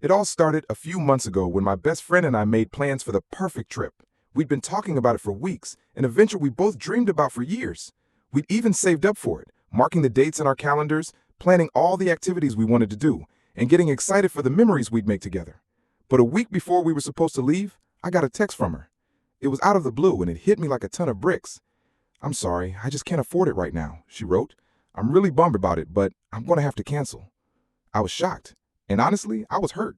It all started a few months ago when my best friend and I made plans for the perfect trip. We'd been talking about it for weeks, an adventure we both dreamed about for years. We'd even saved up for it, marking the dates in our calendars, planning all the activities we wanted to do, and getting excited for the memories we'd make together. But a week before we were supposed to leave, I got a text from her. It was out of the blue and it hit me like a ton of bricks. "I'm sorry, I just can't afford it right now," she wrote. "I'm really bummed about it, but I'm going to have to cancel." I was shocked, and honestly, I was hurt.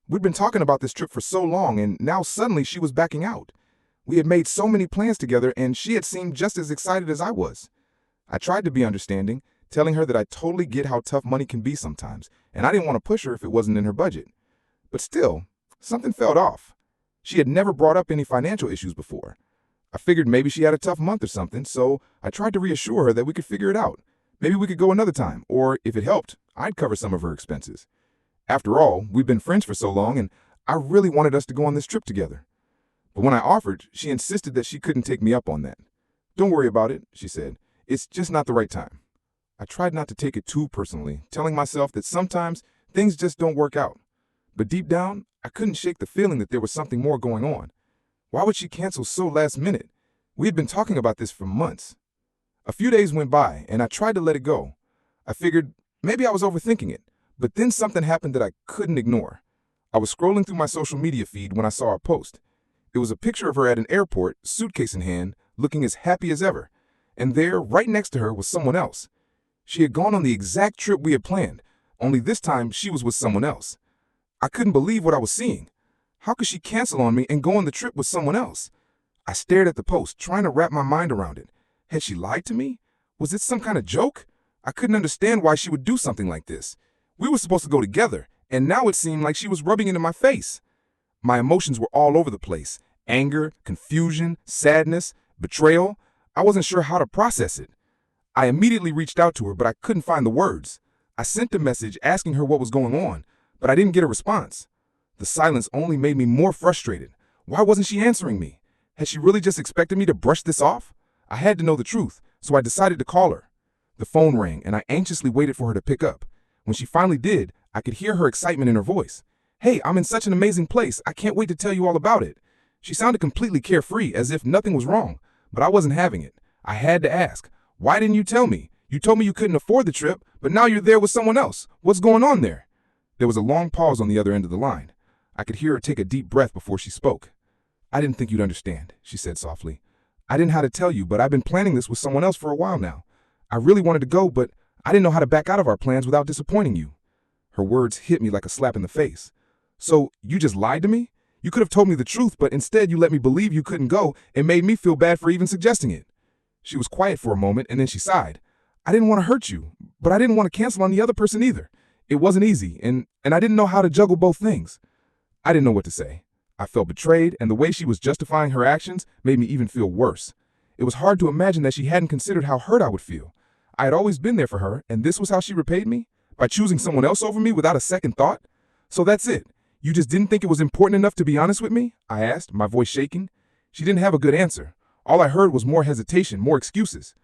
We'd been talking about this trip for so long, and now suddenly she was backing out. We had made so many plans together, and she had seemed just as excited as I was. I tried to be understanding, telling her that I totally get how tough money can be sometimes, and I didn't want to push her if it wasn't in her budget. But still, something felt off. She had never brought up any financial issues before. I figured maybe she had a tough month or something, so I tried to reassure her that we could figure it out. Maybe we could go another time, or if it helped, I'd cover some of her expenses. After all, we've been friends for so long, and I really wanted us to go on this trip together. But when I offered, she insisted that she couldn't take me up on that. "Don't worry about it," she said. "It's just not the right time." I tried not to take it too personally, telling myself that sometimes things just don't work out. But deep down, I couldn't shake the feeling that there was something more going on. Why would she cancel so last minute? We had been talking about this for months. A few days went by, and I tried to let it go. I figured maybe I was overthinking it, but then something happened that I couldn't ignore. I was scrolling through my social media feed when I saw a post. It was a picture of her at an airport, suitcase in hand, looking as happy as ever. And there, right next to her, was someone else. She had gone on the exact trip we had planned, only this time she was with someone else. I couldn't believe what I was seeing. How could she cancel on me and go on the trip with someone else? I stared at the post, trying to wrap my mind around it. Had she lied to me? Was it some kind of joke? I couldn't understand why she would do something like this. We were supposed to go together, and now it seemed like she was rubbing it in my face. My emotions were all over the place. Anger, confusion, sadness, betrayal. I wasn't sure how to process it. I immediately reached out to her, but I couldn't find the words. I sent a message asking her what was going on, but I didn't get a response. The silence only made me more frustrated. Why wasn't she answering me? Had she really just expected me to brush this off? I had to know the truth, so I decided to call her. The phone rang, and I anxiously waited for her to pick up. When she finally did, I could hear her excitement in her voice. "Hey, I'm in such an amazing place. I can't wait to tell you all about it." She sounded completely carefree, as if nothing was wrong, but I wasn't having it. I had to ask, "Why didn't you tell me? You told me you couldn't afford the trip, but now you're there with someone else. What's going on there?" There was a long pause on the other end of the line. I could hear her take a deep breath before she spoke. "I didn't think you'd understand," she said softly. "I didn't know how to tell you, but I've been planning this with someone else for a while now. I really wanted to go, but I didn't know how to back out of our plans without disappointing you." Her words hit me like a slap in the face. "So, you just lied to me? You could have told me the truth, but instead you let me believe you couldn't go and made me feel bad for even suggesting it." She was quiet for a moment, and then she sighed. "I didn't want to hurt you, but I didn't want to cancel on the other person either. It wasn't easy, and I didn't know how to juggle both things." I didn't know what to say. I felt betrayed, and the way she was justifying her actions made me even feel worse. It was hard to imagine that she hadn't considered how hurt I would feel. I had always been there for her, and this was how she repaid me? By choosing someone else over me without a second thought? "So that's it. You just didn't think it was important enough to be honest with me?" I asked, my voice shaking. She didn't have a good answer. All I heard was more hesitation, more excuses.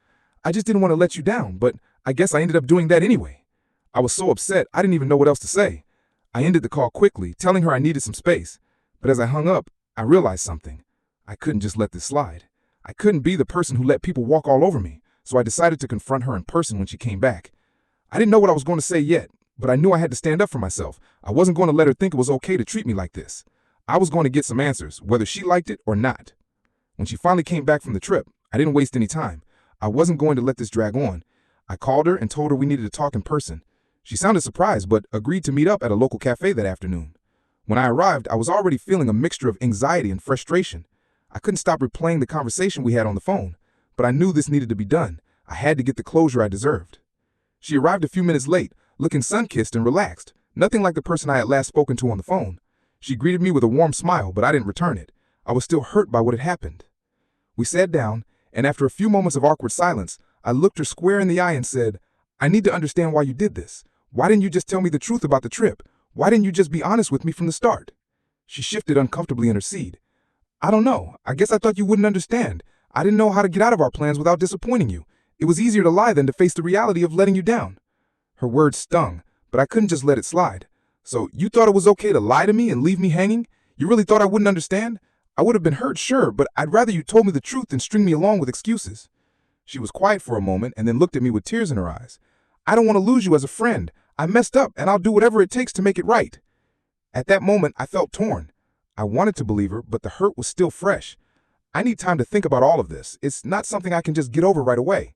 "I just didn't want to let you down, but I guess I ended up doing that anyway." I was so upset, I didn't even know what else to say. I ended the call quickly, telling her I needed some space. But as I hung up, I realized something. I couldn't just let this slide. I couldn't be the person who let people walk all over me, so I decided to confront her in person when she came back. I didn't know what I was going to say yet, but I knew I had to stand up for myself. I wasn't going to let her think it was okay to treat me like this. I was going to get some answers, whether she liked it or not. When she finally came back from the trip, I didn't waste any time. I wasn't going to let this drag on. I called her and told her we needed to talk in person. She sounded surprised, but agreed to meet up at a local cafe that afternoon. When I arrived, I was already feeling a mixture of anxiety and frustration. I couldn't stop replaying the conversation we had on the phone, but I knew this needed to be done. I had to get the closure I deserved. She arrived a few minutes late, looking sun-kissed and relaxed, nothing like the person I had last spoken to on the phone. She greeted me with a warm smile, but I didn't return it. I was still hurt by what had happened. We sat down, and after a few moments of awkward silence, I looked her square in the eye and said, "I need to understand why you did this. Why didn't you just tell me the truth about the trip? Why didn't you just be honest with me from the start?" She shifted uncomfortably in her seat. "I don't know. I guess I thought you wouldn't understand. I didn't know how to get out of our plans without disappointing you. It was easier to lie than to face the reality of letting you down." Her words stung, but I couldn't just let it slide. So you thought it was okay to lie to me and leave me hanging? You really thought I wouldn't understand? I would have been hurt, sure, but I'd rather you told me the truth than string me along with excuses. She was quiet for a moment and then looked at me with tears in her eyes. I don't want to lose you as a friend. I messed up and I'll do whatever it takes to make it right. At that moment, I felt torn. I wanted to believe her, but the hurt was still fresh. I need time to think about all of this. It's not something I can just get over right away.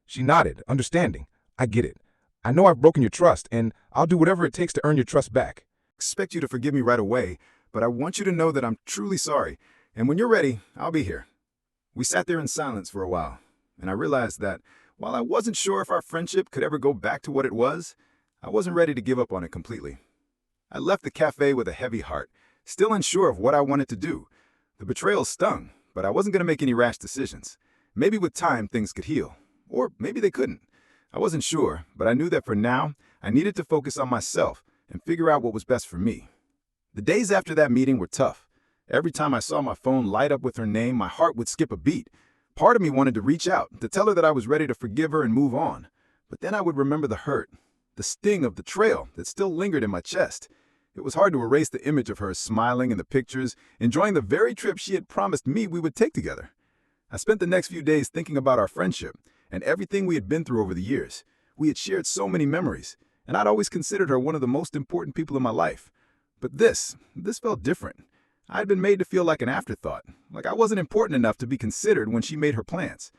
She nodded, understanding. I get it. I know I've broken your trust, and I'll do whatever it takes to earn your trust back. Expect you to forgive me right away, but I want you to know that I'm truly sorry, and when you're ready, I'll be here. We sat there in silence for a while, and I realized that while I wasn't sure if our friendship could ever go back to what it was, I wasn't ready to give up on it completely. I left the cafe with a heavy heart, still unsure of what I wanted to do. The betrayal stung, but I wasn't going to make any rash decisions. Maybe with time things could heal, or maybe they couldn't. I wasn't sure, but I knew that for now, I needed to focus on myself and figure out what was best for me. The days after that meeting were tough. Every time I saw my phone light up with her name, my heart would skip a beat. Part of me wanted to reach out, to tell her that I was ready to forgive her and move on. But then I would remember the hurt, the sting of betrayal that still lingered in my chest. It was hard to erase the image of her smiling in the pictures, enjoying the very trip she had promised me we would take together. I spent the next few days thinking about our friendship and everything we had been through over the years. We had shared so many memories, and I'd always considered her one of the most important people in my life. But this felt different. I had been made to feel like an afterthought, like I wasn't important enough to be considered when she made her plans.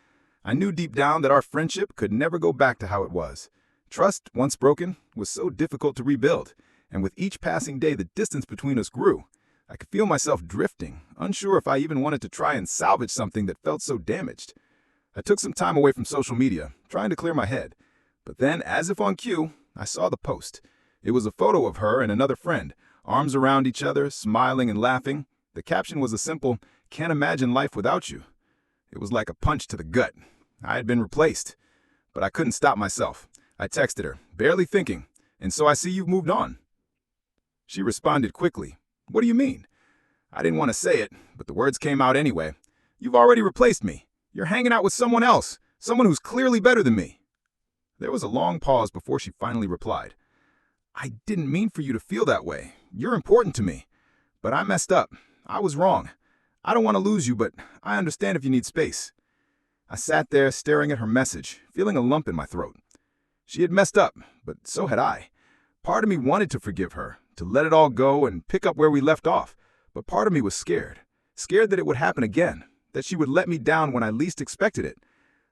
I knew deep down that our friendship could never go back to how it was. Trust, once broken, was so difficult to rebuild, and with each passing day the distance between us grew. I could feel myself drifting, unsure if I even wanted to try and salvage something that felt so damaged. I took some time away from social media, trying to clear my head. But then, as if on cue, I saw the post. It was a photo of her and another friend, arms around each other, smiling and laughing. The caption was a simple, "Can't imagine life without you." It was like a punch to the gut. I had been replaced. But I couldn't stop myself. I texted her, barely thinking, "And so I see you've moved on." She responded quickly. "What do you mean?" I didn't want to say it, but the words came out anyway. "You've already replaced me. You're hanging out with someone else, someone who's clearly better than me." There was a long pause before she finally replied. "I didn't mean for you to feel that way. You're important to me. But I messed up. I was wrong. I don't want to lose you, but I understand if you need space." I sat there staring at her message, feeling a lump in my throat. She had messed up, but so had I. Part of me wanted to forgive her, to let it all go and pick up where we left off. But part of me was scared. Scared that it would happen again, that she would let me down when I least expected it.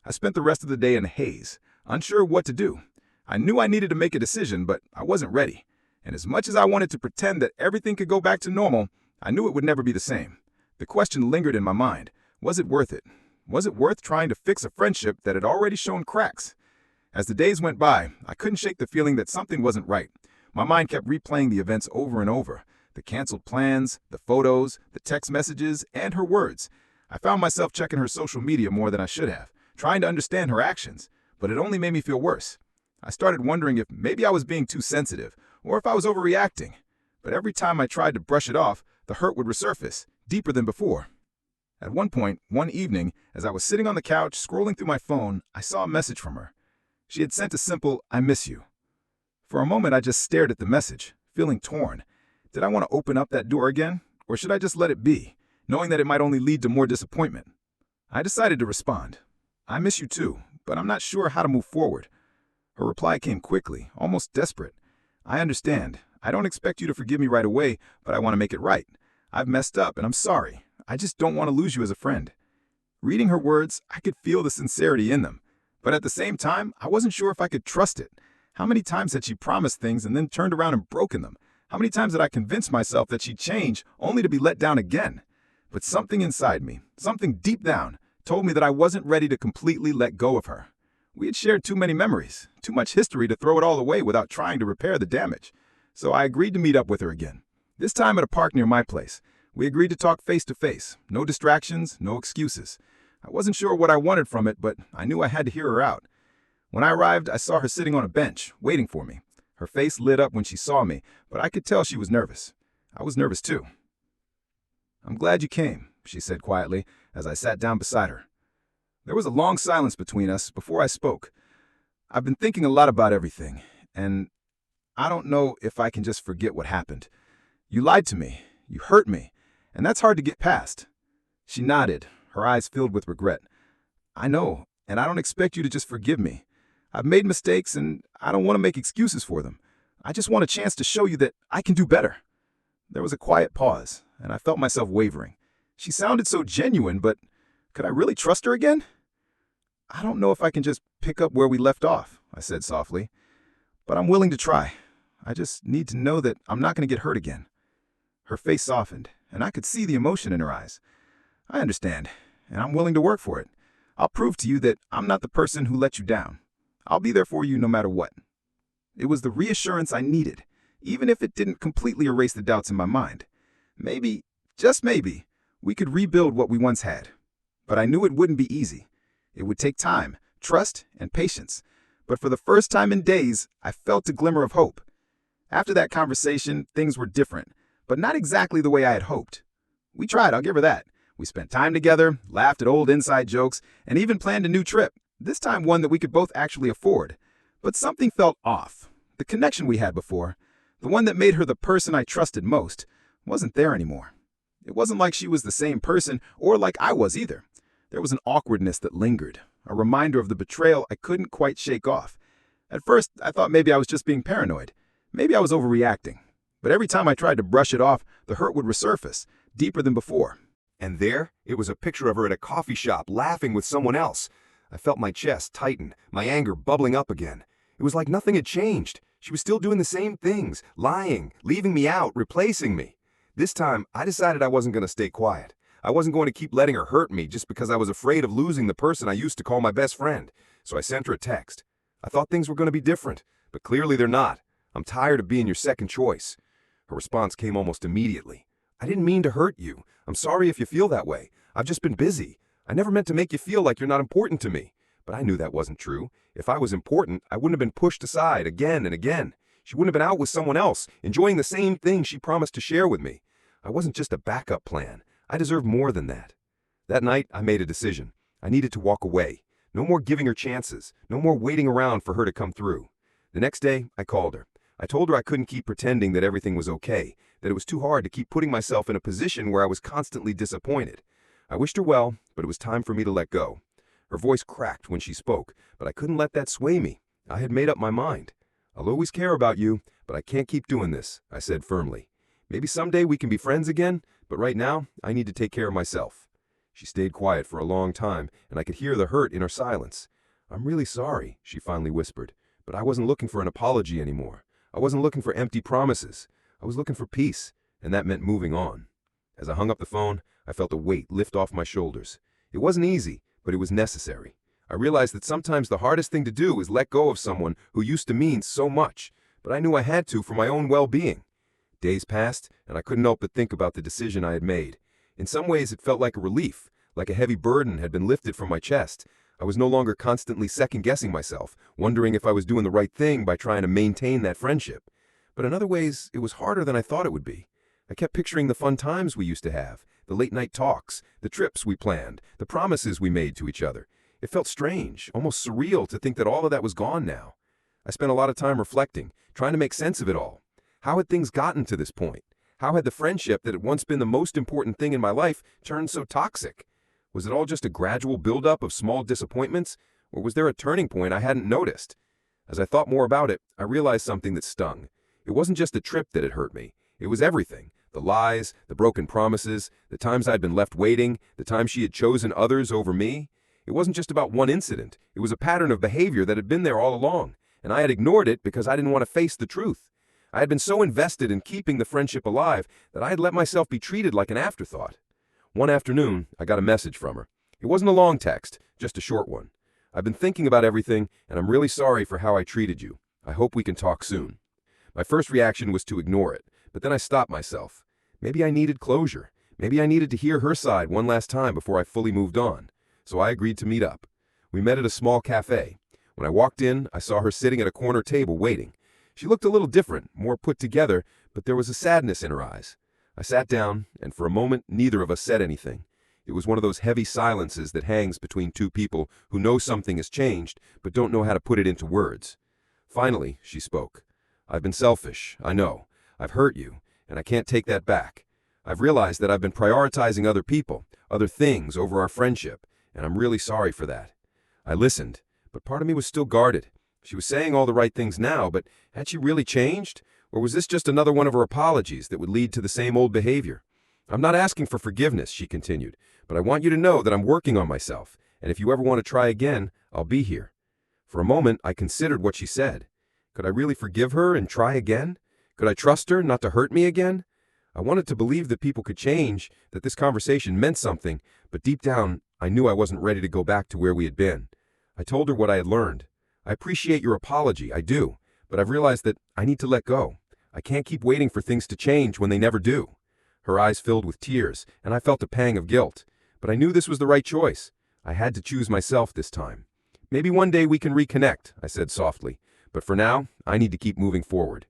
I spent the rest of the day in a haze, unsure what to do. I knew I needed to make a decision, but I wasn't ready. And as much as I wanted to pretend that everything could go back to normal, I knew it would never be the same. The question lingered in my mind. Was it worth it? Was it worth trying to fix a friendship that had already shown cracks? As the days went by, I couldn't shake the feeling that something wasn't right. My mind kept replaying the events over and over. The canceled plans, the photos, the text messages, and her words. I found myself checking her social media more than I should have, trying to understand her actions, but it only made me feel worse. I started wondering if maybe I was being too sensitive, or if I was overreacting. But every time I tried to brush it off, the hurt would resurface, deeper than before. At one point, one evening, as I was sitting on the couch scrolling through my phone, I saw a message from her. She had sent a simple, "I miss you." For a moment, I just stared at the message, feeling torn. Did I want to open up that door again, or should I just let it be, knowing that it might only lead to more disappointment? I decided to respond. "I miss you too, but I'm not sure how to move forward." Her reply came quickly, almost desperate. "I understand. I don't expect you to forgive me right away, but I want to make it right. I've messed up, and I'm sorry. I just don't want to lose you as a friend." Reading her words, I could feel the sincerity in them. But at the same time, I wasn't sure if I could trust it. How many times had she promised things and then turned around and broken them? How many times had I convinced myself that she'd change, only to be let down again? But something inside me, something deep down, told me that I wasn't ready to completely let go of her. We had shared too many memories, too much history to throw it all away without trying to repair the damage. So I agreed to meet up with her again. This time at a park near my place. We agreed to talk face to face. No distractions, no excuses. I wasn't sure what I wanted from it, but I knew I had to hear her out. When I arrived, I saw her sitting on a bench, waiting for me. Her face lit up when she saw me, but I could tell she was nervous. I was nervous too. "I'm glad you came," she said quietly, as I sat down beside her. There was a long silence between us before I spoke. "I've been thinking a lot about everything, and I don't know if I can just forget what happened. You lied to me. You hurt me. And that's hard to get past. She nodded, her eyes filled with regret. I know, and I don't expect you to just forgive me. I've made mistakes, and I don't want to make excuses for them. I just want a chance to show you that I can do better. There was a quiet pause, and I felt myself wavering. She sounded so genuine, but could I really trust her again? I don't know if I can just pick up where we left off, I said softly. But I'm willing to try. I just need to know that I'm not going to get hurt again. Her face softened, and I could see the emotion in her eyes. I understand, and I'm willing to work for it. I'll prove to you that I'm not the person who let you down. I'll be there for you no matter what. It was the reassurance I needed, even if it didn't completely erase the doubts in my mind. Maybe, just maybe, we could rebuild what we once had. But I knew it wouldn't be easy. It would take time, trust, and patience. But for the first time in days, I felt a glimmer of hope. After that conversation, things were different, but not exactly the way I had hoped. We tried, I'll give her that. We spent time together, laughed at old inside jokes, and even planned a new trip, this time one that we could both actually afford. But something felt off. The connection we had before, the one that made her the person I trusted most, wasn't there anymore. It wasn't like she was the same person, or like I was either. There was an awkwardness that lingered, a reminder of the betrayal I couldn't quite shake off. At first, I thought maybe I was just being paranoid. Maybe I was overreacting. But every time I tried to brush it off, the hurt would resurface, deeper than before. And there, it was a picture of her at a coffee shop, laughing with someone else. I felt my chest tighten, my anger bubbling up again. It was like nothing had changed. She was still doing the same things, lying, leaving me out, replacing me. This time, I decided I wasn't going to stay quiet. I wasn't going to keep letting her hurt me just because I was afraid of losing the person I used to call my best friend. So I sent her a text. I thought things were going to be different, but clearly they're not. I'm tired of being your second choice. Her response came almost immediately. I didn't mean to hurt you. I'm sorry if you feel that way. I've just been busy. I never meant to make you feel like you're not important to me. But I knew that wasn't true. If I was important, I wouldn't have been pushed aside again and again. She wouldn't have been out with someone else, enjoying the same thing she promised to share with me. I wasn't just a backup plan. I deserved more than that. That night, I made a decision. I needed to walk away. No more giving her chances. No more waiting around for her to come through. The next day, I called her. I told her I couldn't keep pretending that everything was okay, that it was too hard to keep putting myself in a position where I was constantly disappointed. I wished her well, but it was time for me to let go. Her voice cracked when she spoke, but I couldn't let that sway me. I had made up my mind. I'll always care about you, but I can't keep doing this, I said firmly. Maybe someday we can be friends again, but right now, I need to take care of myself. She stayed quiet for a long time, and I could hear the hurt in her silence. I'm really sorry, she finally whispered, but I wasn't looking for an apology anymore. I wasn't looking for empty promises. I was looking for peace, and that meant moving on. As I hung up the phone, I felt a weight lift off my shoulders. It wasn't easy, but it was necessary. I realized that sometimes the hardest thing to do is let go of someone who used to mean so much, but I knew I had to for my own well-being. Days passed, and I couldn't help but think about the decision I had made. In some ways, it felt like a relief, like a heavy burden had been lifted from my chest. I was no longer constantly second-guessing myself, wondering if I was doing the right thing by trying to maintain that friendship. But in other ways, it was harder than I thought it would be. I kept picturing the fun times we used to have, the late-night talks, the trips we planned, the promises we made to each other. It felt strange, almost surreal to think that all of that was gone now. I spent a lot of time reflecting, trying to make sense of it all. How had things gotten to this point? How had the friendship that had once been the most important thing in my life turned so toxic? Was it all just a gradual buildup of small disappointments, or was there a turning point I hadn't noticed? As I thought more about it, I realized something that stung. It wasn't just the trip that had hurt me. It was everything. The lies, the broken promises, the times I'd been left waiting, the times she had chosen others over me. It wasn't just about one incident. It was a pattern of behavior that had been there all along, and I had ignored it because I didn't want to face the truth. I had been so invested in keeping the friendship alive that I had let myself be treated like an afterthought. One afternoon, I got a message from her. It wasn't a long text, just a short one. I've been thinking about everything, and I'm really sorry for how I treated you. I hope we can talk soon. My first reaction was to ignore it, but then I stopped myself. Maybe I needed closure. Maybe I needed to hear her side one last time before I fully moved on. So I agreed to meet up. We met at a small cafe. When I walked in, I saw her sitting at a corner table waiting. She looked a little different, more put together, but there was a sadness in her eyes. I sat down, and for a moment, neither of us said anything. It was one of those heavy silences that hangs between two people who know something has changed, but don't know how to put it into words. Finally, she spoke. I've been selfish, I know. I've hurt you, and I can't take that back. I've realized that I've been prioritizing other people, other things over our friendship, and I'm really sorry for that. I listened, but part of me was still guarded. She was saying all the right things now, but had she really changed? Or was this just another one of her apologies that would lead to the same old behavior? I'm not asking for forgiveness, she continued, but I want you to know that I'm working on myself, and if you ever want to try again, I'll be here. For a moment, I considered what she said. Could I really forgive her and try again? Could I trust her not to hurt me again? I wanted to believe that people could change, that this conversation meant something, but deep down, I knew I wasn't ready to go back to where we had been. I told her what I had learned. I appreciate your apology, I do, but I've realized that I need to let go. I can't keep waiting for things to change when they never do. Her eyes filled with tears, and I felt a pang of guilt. But I knew this was the right choice. I had to choose myself this time. Maybe one day we can reconnect, I said softly, but for now, I need to keep moving forward.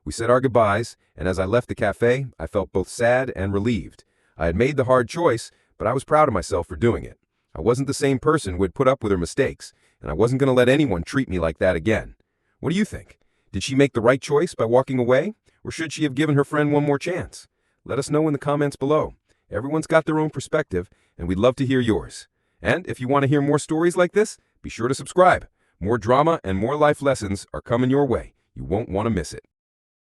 We said our goodbyes, and as I left the cafe, I felt both sad and relieved. I had made the hard choice, but I was proud of myself for doing it. I wasn't the same person who had put up with her mistakes, and I wasn't going to let anyone treat me like that again. What do you think? Did she make the right choice by walking away, or should she have given her friend one more chance? Let us know in the comments below. Everyone's got their own perspective, and we'd love to hear yours. And if you want to hear more stories like this, be sure to subscribe. More drama and more life lessons are coming your way. You won't want to miss it.